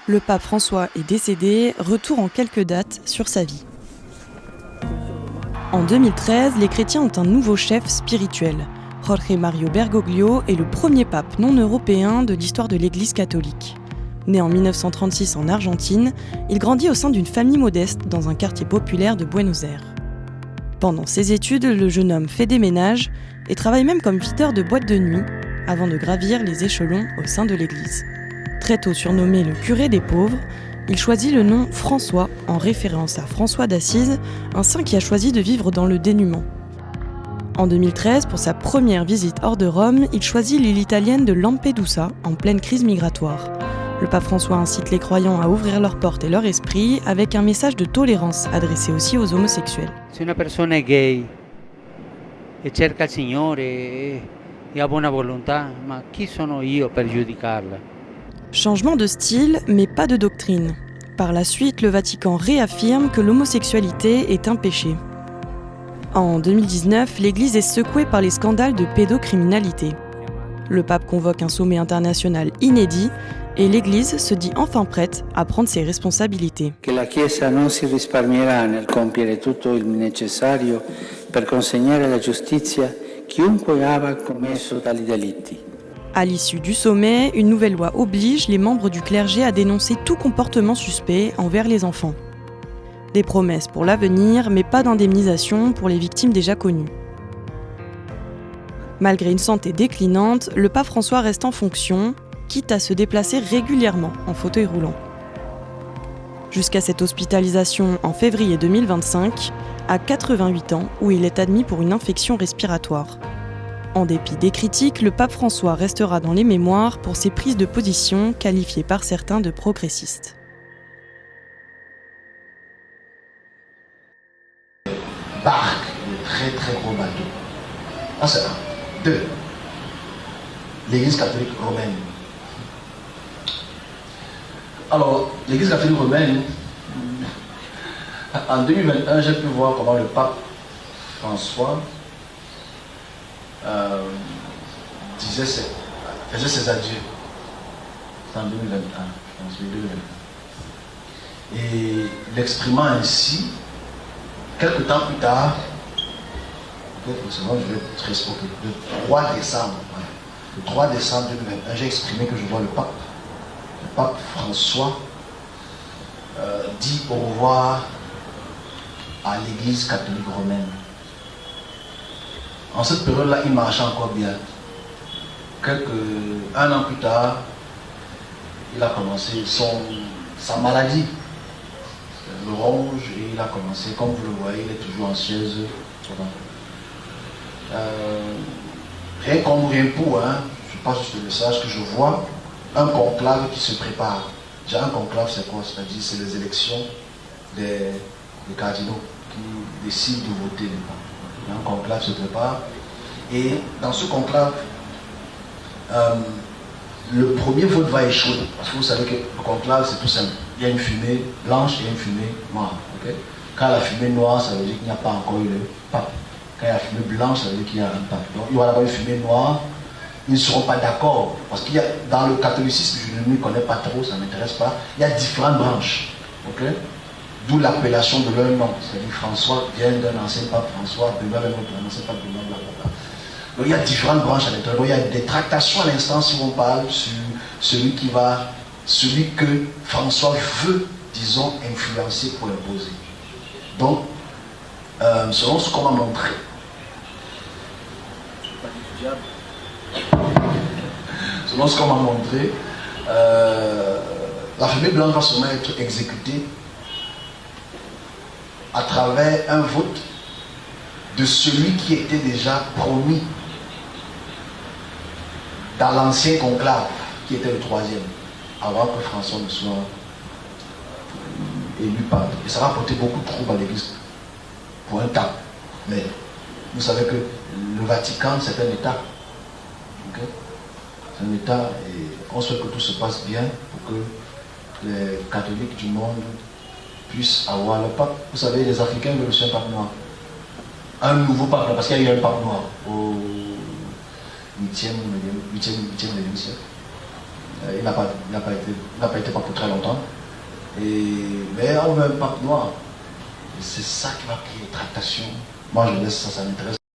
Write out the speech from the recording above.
Le pape François est décédé, retour en quelques dates sur sa vie. En 2013, les chrétiens ont un nouveau chef spirituel. Jorge Mario Bergoglio est le premier pape non européen de l'histoire de l'Église catholique. Né en 1936 en Argentine, il grandit au sein d'une famille modeste dans un quartier populaire de Buenos Aires. Pendant ses études, le jeune homme fait des ménages et travaille même comme videur de boîte de nuit avant de gravir les échelons au sein de l'Église. Très tôt surnommé le curé des pauvres, il choisit le nom François en référence à François d'Assise, un saint qui a choisi de vivre dans le dénuement. En 2013, pour sa première visite hors de Rome, il choisit l'île italienne de Lampedusa en pleine crise migratoire. Le pape François incite les croyants à ouvrir leurs portes et leur esprit avec un message de tolérance adressé aussi aux homosexuels. Se una persona è gay e cerca il Signore e ha buona volontà, ma chi sono io per giudicarla? Changement de style, mais pas de doctrine. Par la suite, le Vatican réaffirme que l'homosexualité est un péché. En 2019, l'Église est secouée par les scandales de pédocriminalité. Le pape convoque un sommet international inédit et l'Église se dit enfin prête à prendre ses responsabilités. Que la Chiesa non si risparmierà nel compiere tutto il necessario per consegnare alla giustizia chiunque abbia commesso tali delitti. À l'issue du sommet, une nouvelle loi oblige les membres du clergé à dénoncer tout comportement suspect envers les enfants. Des promesses pour l'avenir, mais pas d'indemnisation pour les victimes déjà connues. Malgré une santé déclinante, le pape François reste en fonction, quitte à se déplacer régulièrement en fauteuil roulant. Jusqu'à cette hospitalisation en février 2025, à 88 ans, où il est admis pour une infection respiratoire. En dépit des critiques, le pape François restera dans les mémoires pour ses prises de position qualifiées par certains de progressistes. Barque, de très très gros bateaux. Ah, c'est un. Deux, l'Église catholique romaine. Alors, l'Église catholique romaine, en 2021, j'ai pu voir comment le pape François faisait ses adieux. C'est en 2021, je pense, 2021. Et l'exprimant ainsi, quelques temps plus tard, je vais être respecté, le 3 décembre, le 3 décembre 2021, j'ai exprimé que je vois le pape François dit au revoir à l'Église catholique romaine. En cette période-là, il marchait encore bien. Un an plus tard, il a commencé sa maladie, le ronge, et il a commencé, comme vous le voyez, il est toujours en chaise. Rien comme rien pour, je passe juste le message que je vois un conclave qui se prépare. Déjà, un conclave, c'est quoi? C'est-à-dire, c'est les élections des cardinaux qui décident de voter. Un conclave se prépare. Et dans ce conclave, le premier vote va échouer. Parce que vous savez que le conclave, c'est tout simple. Il y a une fumée blanche et une fumée noire. Okay? Quand la fumée noire, ça veut dire qu'il n'y a pas encore eu le pape. Quand il y a la fumée blanche, ça veut dire qu'il y a un pape. Donc il va y avoir une fumée noire. Ils ne seront pas d'accord. Parce qu'il y a, dans le catholicisme, je ne m'y connais pas trop, ça ne m'intéresse pas. Il y a différentes branches. Okay? D'où l'appellation de leur nom. C'est-à-dire François vient d'un ancien pape François, Benoît d'un autre ancien pape Benoît, blablabla. Donc il y a différentes branches à l'intérieur. Donc il y a des tractations à l'instant si on parle sur celui que François veut, disons, influencer pour imposer. Donc, selon ce qu'on m'a montré, la fumée blanche va seulement être exécutée à travers un vote de celui qui était déjà promis dans l'ancien conclave, qui était le troisième, avant que François ne soit élu pape. Et ça va apporter beaucoup de troubles à l'Église pour un temps. Mais vous savez que le Vatican, c'est un État. Okay? C'est un État et on souhaite que tout se passe bien pour que les catholiques du monde puissent avoir le pape. Vous savez, les Africains veulent aussi un pape noir. Un nouveau pape, parce qu'il y a eu un pape noir au 8e siècle. Il n'a pas été pape pour très longtemps. Mais on veut un pape noir. C'est ça qui va créer tractation. Moi, je laisse ça, ça m'intéresse.